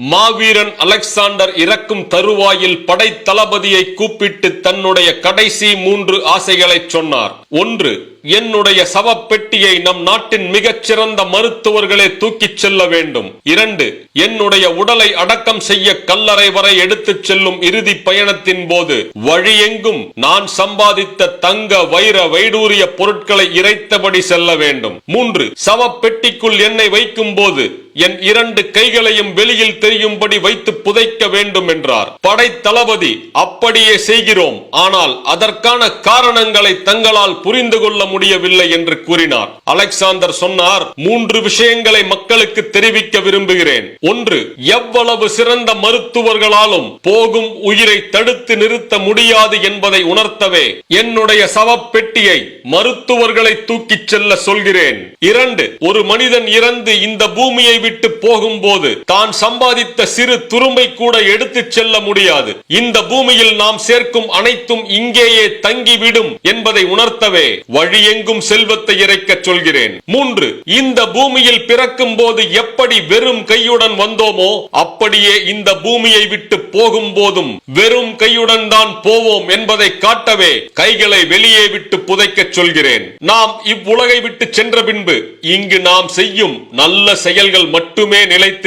மாவீரன் Alexander இறக்கும் தருவாயில் படை தளபதியை கூப்பிட்டு தன்னுடைய கடைசி 3 ஆசைகளை சொன்னார். 1. என்னுடைய சவப்பெட்டியை நம் நாட்டின் மிகச்சிறந்த மருத்துவர்களே தூக்கிச் செல்ல வேண்டும். 2. என்னுடைய உடலை அடக்கம் செய்ய கல்லறை வரை எடுத்துச் செல்லும் இறுதி பயணத்தின் போது வழியெங்கும் நான் சம்பாதித்த தங்க வைர வைடூரிய பொருட்களை இறைத்தபடி செல்ல வேண்டும். 3. சவப்பெட்டிக்குள் என்னை வைக்கும் போது என் 2 கைகளையும் வெளியில் தெரியும்படி வைத்து புதைக்க வேண்டும் என்றார். படை தளபதி அப்படியே செய்கிறோம், ஆனால் அதற்கான காரணங்களை தங்களால் புரிந்து கொள்ள முடியவில்லை என்று கூறினார். அலெக்சாண்டர் சொன்னார், 3 விஷயங்களை மக்களுக்கு தெரிவிக்க விரும்புகிறேன். 1. எவ்வளவு சிறந்த மருத்துவர்களாலும் போகும் உயிரை தடுத்து நிறுத்த முடியாது என்பதை உணர்த்தவே என்னுடைய சவப்பெட்டியை மருத்துவர்களை தூக்கிச் செல்ல சொல்கிறேன். 2. ஒரு மனிதன் இறந்து இந்த பூமியை விட்டு போகும்போது தான் சம்பாதித்த சிறு துரும்பை கூட எடுத்துச் செல்ல முடியாது. இந்த பூமியில் நாம் சேர்க்கும் அனைத்தும் இங்கேயே தங்கிவிடும் என்பதை உணர்த்தவே வழியெங்கும் செல்வத்தை இறைக்க சொல்கிறேன். 3. இந்த பூமியில் பிறக்கும் போது எப்படி வெறும் கையுடன் வந்தோமோ அப்படியே இந்த பூமியை விட்டு போகும் போதும் வெறும் கையுடன் தான் போவோம் என்பதை காட்டவே கைகளை வெளியே விட்டு புதைக்க சொல்கிறேன். நாம் இவ்வுலகை விட்டு சென்ற பின்பு இங்கு நாம் செய்யும் நல்ல செயல்கள் மட்டுமே நிலைத்து